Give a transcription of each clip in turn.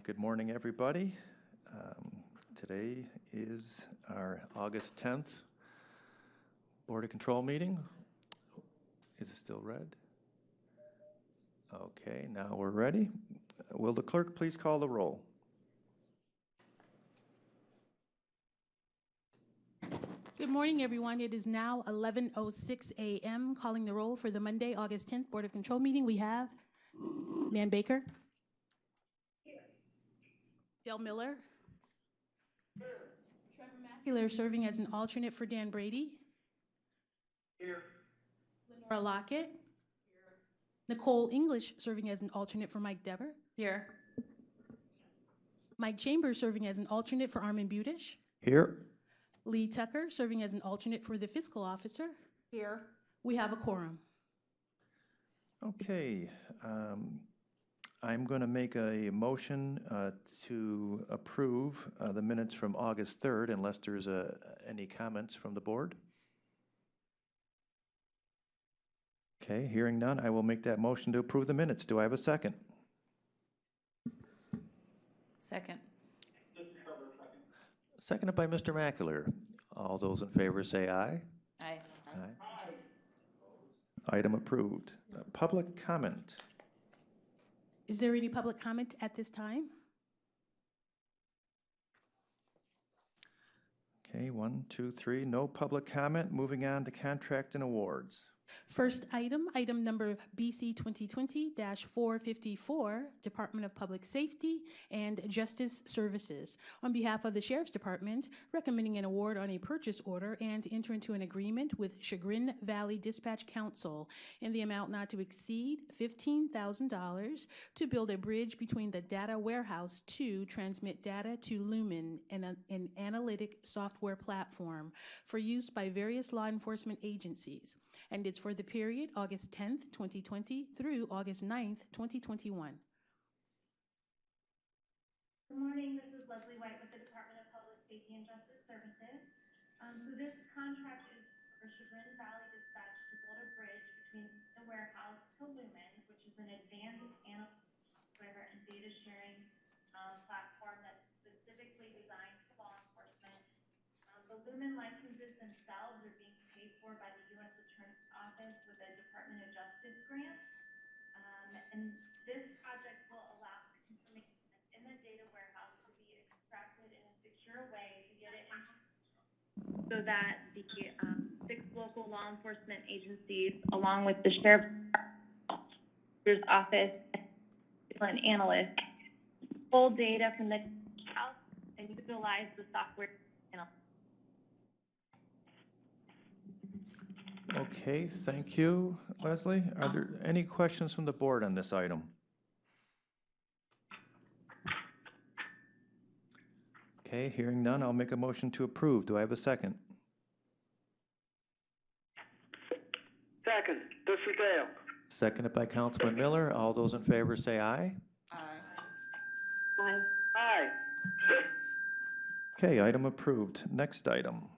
Good morning, everybody. Today is our August 10th Board of Control meeting. Is it still red? Okay, now we're ready. Will the clerk please call the roll? Good morning, everyone. It is now 11:06 a.m. Calling the roll for the Monday, August 10th Board of Control meeting. We have Nan Baker. Here. Dale Miller. Here. Trevor Macular serving as an alternate for Dan Brady. Here. Lenora Lockett. Here. Nicole English serving as an alternate for Mike Dever. Here. Mike Chambers serving as an alternate for Armin Budish. Here. Lee Tucker serving as an alternate for the fiscal officer. Here. We have a quorum. Okay. I'm going to make a motion to approve the minutes from August 3rd unless there's any comments from the board. Okay, hearing none, I will make that motion to approve the minutes. Do I have a second? Second. Seconded by Mr. Macular. All those in favor say aye. Aye. Aye. Item approved. Public comment. Is there any public comment at this time? Okay, 1, 2, 3. No public comment. Moving on to contract and awards. First item number BC 2020-454, Department of Public Safety and Justice Services. On behalf of the Sheriff's Department, recommending an award on a purchase order and enter into an agreement with Chagrin Valley Dispatch Council in the amount not to exceed $15,000 to build a bridge between the data warehouse to transmit data to Lumen, an analytic software platform for use by various law enforcement agencies. And it's for the period August 10th, 2020 through August 9th, 2021. Good morning, this is Leslie White with the Department of Public Safety and Justice Services. So this contract is for Chagrin Valley Dispatch to build a bridge between the warehouse to Lumen, which is an advanced analytics software and data sharing platform that's specifically designed for law enforcement. The Lumen licenses themselves are being paid for by the U.S. Attorney's Office with a Department of Justice grant. And this project will allow information in the data warehouse to be extracted in a secure way to get it so that the 6 local law enforcement agencies, along with the Sheriff's Office and analysts, pull data from the house and utilize the software. Okay, thank you, Leslie. Are there any questions from the board on this item? Okay, hearing none, I'll make a motion to approve. Do I have a second? Second. This is Dale. Seconded by Councilman Miller. All those in favor say aye. Aye. Aye. Okay, item approved. Next item.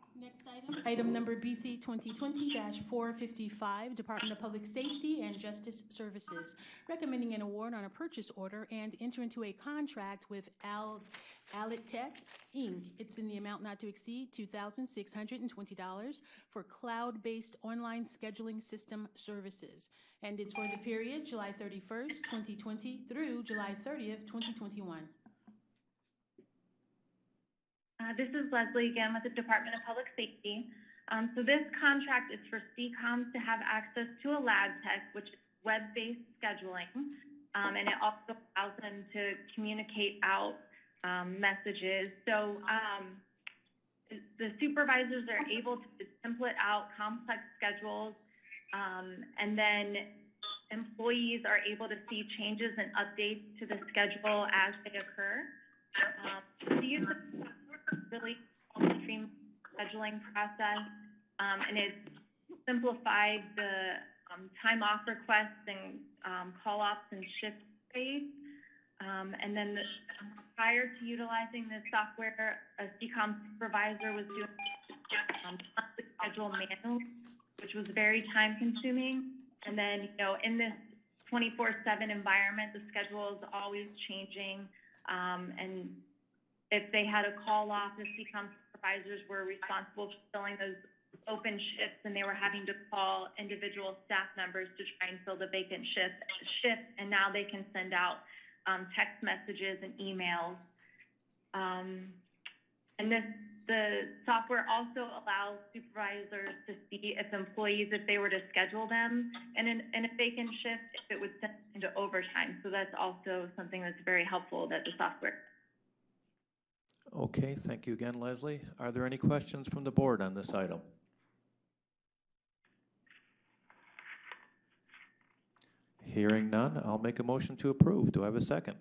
Item number BC 2020-455, Department of Public Safety and Justice Services, recommending an award on a purchase order and enter into a contract with Alitech, Inc. It's in the amount not to exceed $2,620 for cloud-based online scheduling system services. And it's for the period July 31st, 2020 through July 30th, 2021. This is Leslie again with the Department of Public Safety. So this contract is for CCOMs to have access to a lab tech, which is web-based scheduling, and it also allows them to communicate out messages. So the supervisors are able to template out complex schedules, and then employees are able to see changes and updates to the schedule as they occur. The use of really stream scheduling process, and it simplified the time off requests and call offs and shift days. And then prior to utilizing this software, a CCOM supervisor was doing the schedule manually, which was very time consuming. And then, in this 24/7 environment, the schedule is always changing. And if they had a call off, the CCOM supervisors were responsible for filling those open shifts, and they were having to call individual staff members to try and fill the vacant shift, and now they can send out text messages and emails. And the software also allows supervisors to see if employees, if they were to schedule them in a vacant shift, if it would send into overtime. So that's also something that's very helpful that the software. Okay, thank you again, Leslie. Are there any questions from the board on this item? Hearing none, I'll make a motion to approve. Do I have a second?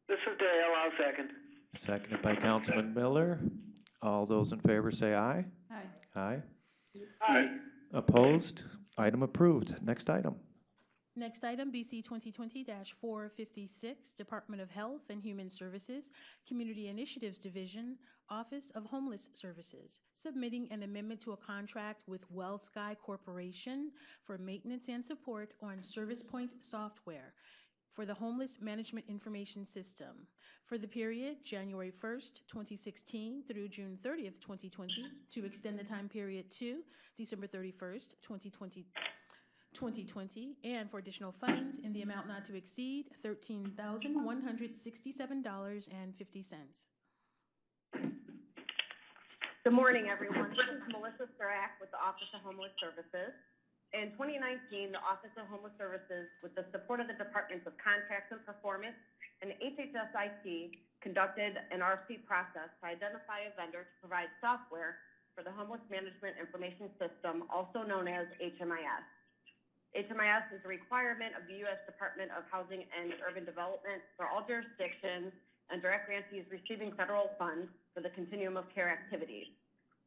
This is Dale, I'll second. Seconded by Councilman Miller. All those in favor say aye. Aye. Aye. Aye. Opposed? Item approved. Next item. Next item, BC 2020-456, Department of Health and Human Services, Community Initiatives Division, Office of Homeless Services, submitting an amendment to a contract with WellSky Corporation for maintenance and support on ServicePoint software for the Homeless Management Information System for the period January 1st, 2016 through June 30th, 2020, to extend the time period to December 31st, 2020, and for additional funds in the amount not to exceed $13,167.50. Good morning, everyone. This is Melissa Surak with the Office of Homeless Services. In 2019, the Office of Homeless Services, with the support of the Departments of Contracts and Performance and HHS IT, conducted an RFP process to identify a vendor to provide software for the Homeless Management Information System, also known as HMIS. HMIS is a requirement of the U.S. Department of Housing and Urban Development for all jurisdictions and direct grantees receiving federal funds for the continuum of care activities.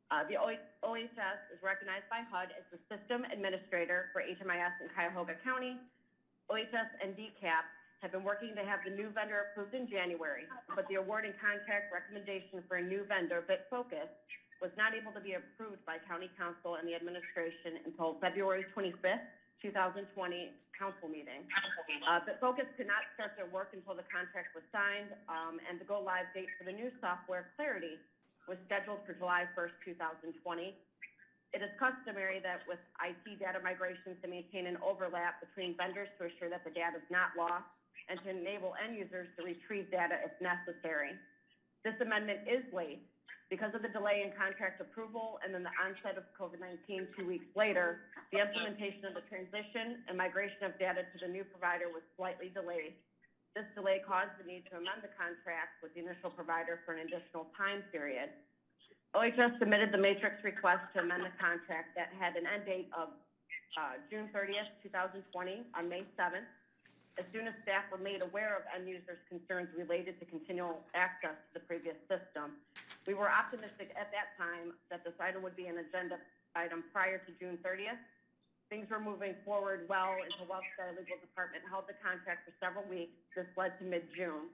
The OHS is recognized by HUD as the system administrator for HMIS in Cuyahoga County. OHS and DCAP have been working to have the new vendor approved in January, but the award and contract recommendation for a new vendor, BitFocus, was not able to be approved by County Council and the administration until February 25th, 2020 council meeting. BitFocus could not start their work until the contract was signed, and the go-live date for the new software, Clarity, was scheduled for July 1st, 2020. It is customary that with IT data migrations to maintain an overlap between vendors to assure that the data is not lost and to enable end users to retrieve data if necessary. This amendment is late because of the delay in contract approval and then the onset of COVID-19 2 weeks later. The implementation of the transition and migration of data to the new provider was slightly delayed. This delay caused the need to amend the contract with the initial provider for an additional time period. OHS submitted the matrix request to amend the contract that had an end date of June 30th, 2020 on May 7th. As soon as staff were made aware of end users' concerns related to continual access to the previous system, we were optimistic at that time that this item would be an agenda item prior to June 30th. Things were moving forward well until WellSky Legal Department held the contract for several weeks. This led to mid-June.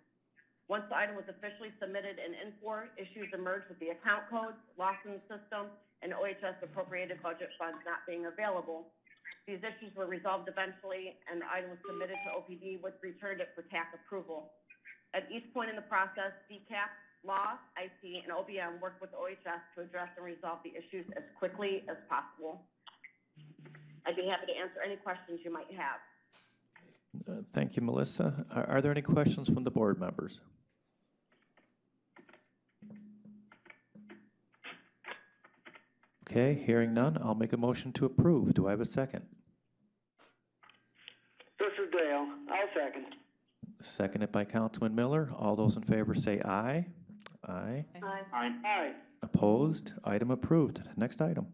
Once the item was officially submitted and Infor, issues emerged with the account codes, loss in the system, and OHS appropriated budget funds not being available. These issues were resolved eventually, and the item was submitted to OPD, which returned it for TAC approval. At each point in the process, DCAP, Law, IT, and OBM worked with OHS to address and resolve the issues as quickly as possible. I'd be happy to answer any questions you might have. Thank you, Melissa. Are there any questions from the board members? Okay, hearing none, I'll make a motion to approve. Do I have a second? This is Dale, I'll second. Seconded by Councilman Miller. All those in favor say aye. Aye. Aye. Aye. Aye. Opposed? Item approved. Next item.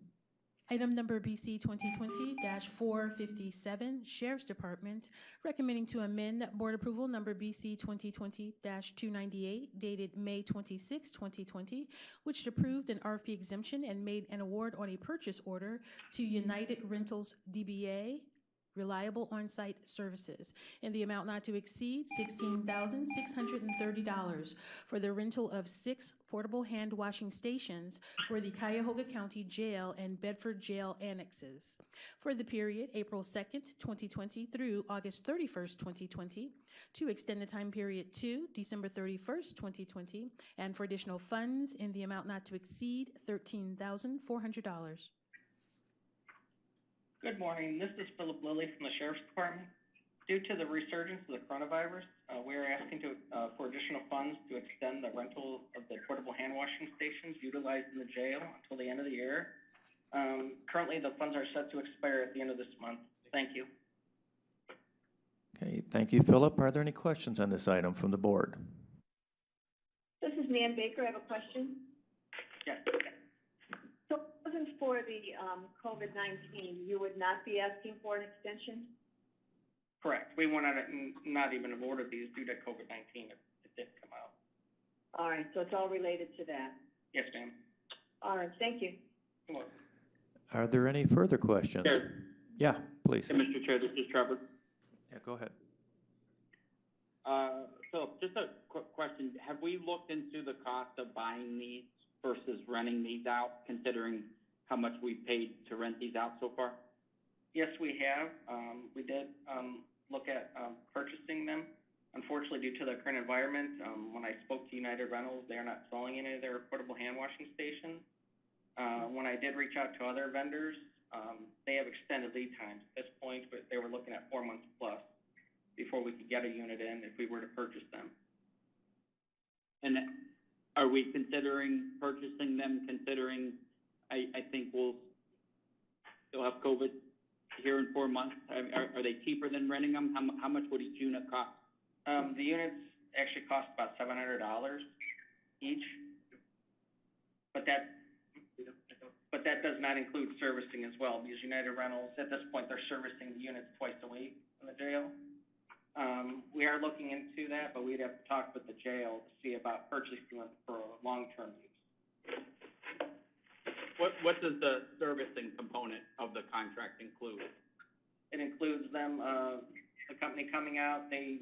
Item number BC 2020-457, Sheriff's Department, recommending to amend Board Approval Number BC 2020-298, dated May 26, 2020, which approved an RFP exemption and made an award on a purchase order to United Rentals DBA reliable on-site services in the amount not to exceed $16,630 for the rental of 6 portable hand washing stations for the Cuyahoga County Jail and Bedford Jail annexes for the period April 2nd, 2020 through August 31st, 2020, to extend the time period to December 31st, 2020, and for additional funds in the amount not to exceed $13,400. Good morning. This is Philip Lilly from the Sheriff's Department. Due to the resurgence of the coronavirus, we are asking for additional funds to extend the rental of the portable hand washing stations utilized in the jail until the end of the year. Currently, the funds are set to expire at the end of this month. Thank you. Okay, thank you, Philip. Are there any questions on this item from the board? This is Nan Baker. I have a question. Yes. So if it wasn't for the COVID-19, you would not be asking for an extension? Correct. We would not even have ordered these due to COVID-19 if it did come out. All right, so it's all related to that. Yes, ma'am. All right, thank you. You're welcome. Are there any further questions? Chair. Yeah, please. Hey, Mr. Chair, this is Trevor. Yeah, go ahead. Philip, just a quick question. Have we looked into the cost of buying these versus renting these out, considering how much we've paid to rent these out so far? Yes, we have. We did look at purchasing them. Unfortunately, due to the current environment, when I spoke to United Rentals, they're not selling any of their portable hand washing stations. When I did reach out to other vendors, they have extended lead times at this point, but they were looking at 4 months plus before we could get a unit in if we were to purchase them. And are we considering purchasing them, considering I think we'll still have COVID here in 4 months? Are they cheaper than renting them? How much would each unit cost? The units actually cost about $700 each, but that does not include servicing as well, because United Rentals, at this point, they're servicing the units twice a week in the jail. We are looking into that, but we'd have to talk with the jail to see about purchasing them for long-term use. What does the servicing component of the contract include? It includes them, the company coming out, they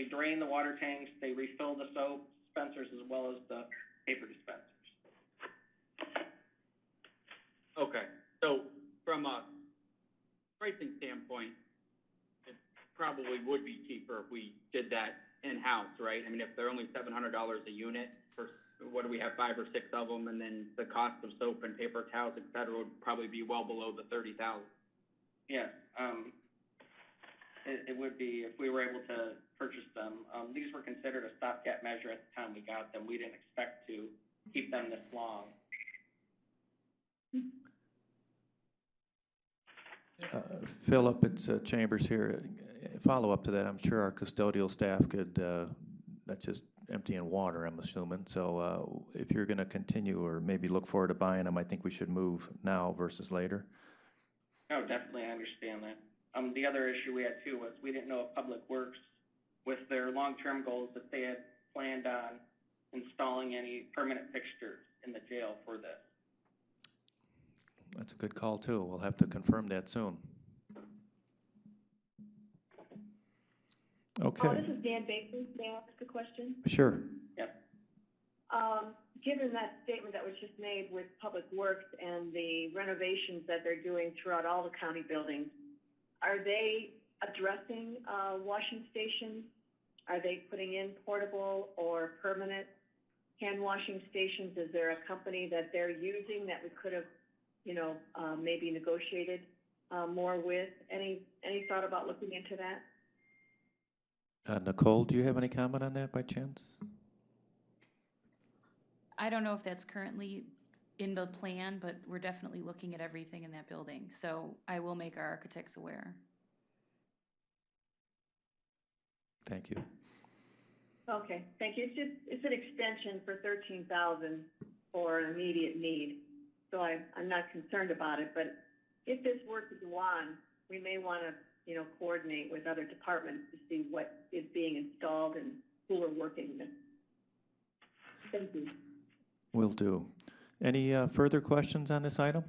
drain the water tanks, they refill the soap dispensers as well as the paper dispensers. Okay, so from a pricing standpoint, it probably would be cheaper if we did that in-house, right? I mean, if they're only $700 a unit, for what do we have, 5 or 6 of them, and then the cost of soap and paper towels, et cetera, would probably be well below the $30,000. Yes, it would be if we were able to purchase them. These were considered a stopgap measure at the time we got them. We didn't expect to keep them this long. Philip, it's Chambers here. Follow up to that, I'm sure our custodial staff could, that's just emptying water, I'm assuming. So if you're going to continue or maybe look forward to buying them, I think we should move now versus later. No, definitely, I understand that. The other issue we had too was we didn't know if Public Works, with their long-term goals, that they had planned on installing any permanent fixtures in the jail for this. That's a good call too. We'll have to confirm that soon. Okay. This is Dan Baker. May I ask a question? Sure. Yep. Given that statement that was just made with Public Works and the renovations that they're doing throughout all the county buildings, are they addressing washing stations? Are they putting in portable or permanent hand washing stations? Is there a company that they're using that we could have, maybe negotiated more with? Any thought about looking into that? Nicole, do you have any comment on that by chance? I don't know if that's currently in the plan, but we're definitely looking at everything in that building. So I will make our architects aware. Thank you. Okay, thank you. It's an extension for $13,000 for an immediate need. So I'm not concerned about it, but if this were to go on, we may want to, coordinate with other departments to see what is being installed and who we're working with. Thank you. Will do. Any further questions on this item?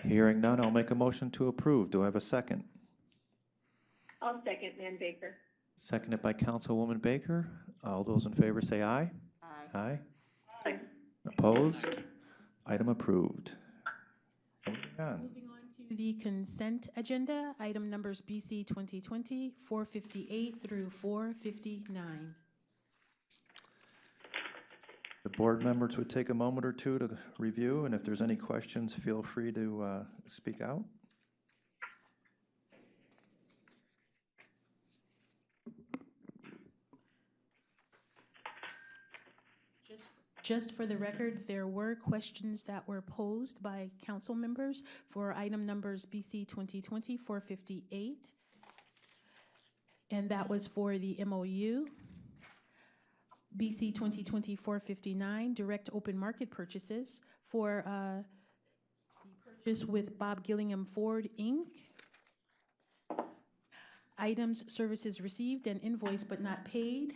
Hearing none, I'll make a motion to approve. Do I have a second? I'll second Man Baker. Seconded by Councilwoman Baker. All those in favor say aye. Aye. Aye. Opposed? Item approved. Moving on. Moving on to the consent agenda, item numbers BC 2020, 458 through 459. The board members would take a moment or two to review, and if there's any questions, feel free to speak out. Just for the record, there were questions that were posed by council members for item numbers BC 2020 458, and that was for the MOU. BC 2020 459, direct open market purchases for the purchase with Bob Gillingham Ford, Inc. Items, services received and invoiced but not paid.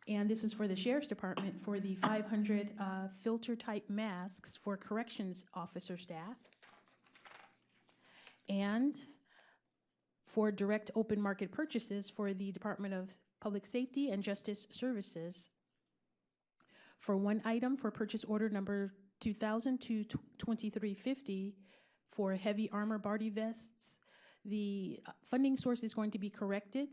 And this is for the Sheriff's Department for the 500 filter-type masks for corrections officer staff. And for direct open market purchases for the Department of Public Safety and Justice Services for one item for purchase order number 2000-2350 for heavy armor body vests. The funding source is going to be corrected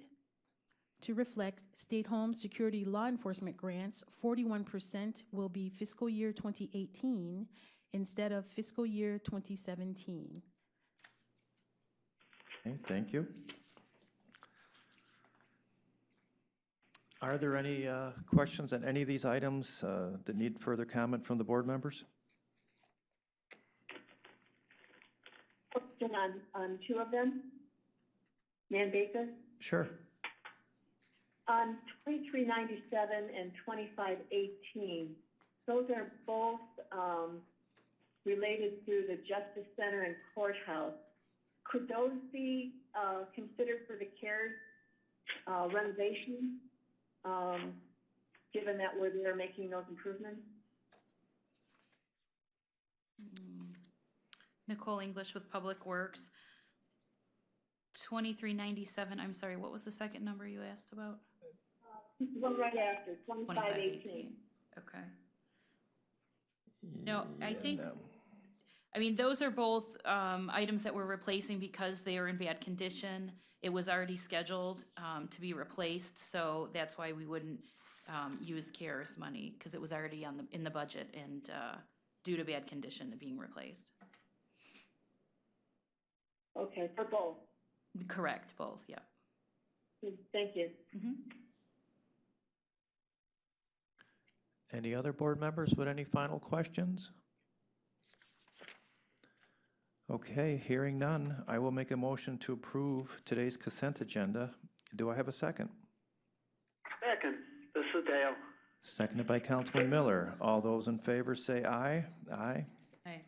to reflect state home security law enforcement grants. 41% will be fiscal year 2018 instead of fiscal year 2017. Okay, thank you. Are there any questions on any of these items that need further comment from the board members? Question on two of them. Man Baker? Sure. On 2397 and 2518, those are both related to the Justice Center and Courthouse. Could those be considered for the CARES renovation, given that we're there making those improvements? Nicole English with Public Works. 2397, I'm sorry, what was the second number you asked about? One right after, 2518. Okay. No, I think, No. I mean, those are both items that we're replacing because they are in bad condition. It was already scheduled to be replaced, so that's why we wouldn't use CARES money, because it was already in the budget and due to bad condition being replaced. Okay, for both. Correct, both, yeah. Thank you. Mm-hmm. Any other board members with any final questions? Okay, hearing none, I will make a motion to approve today's consent agenda. Do I have a second? Second. This is Dale. Seconded by Councilman Miller. All those in favor say aye. Aye. Aye.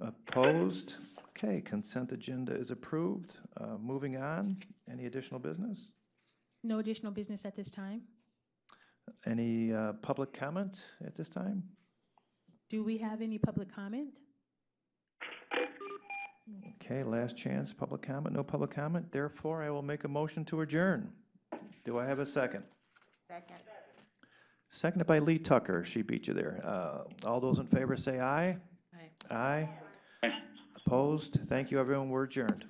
Opposed? Okay, consent agenda is approved. Moving on, any additional business? No additional business at this time. Any public comment at this time? Do we have any public comment? Okay, last chance, public comment, no public comment. Therefore, I will make a motion to adjourn. Do I have a second? Second. Seconded by Lee Tucker. She beat you there. All those in favor say aye. Aye. Aye. Opposed? Thank you, everyone. We're adjourned.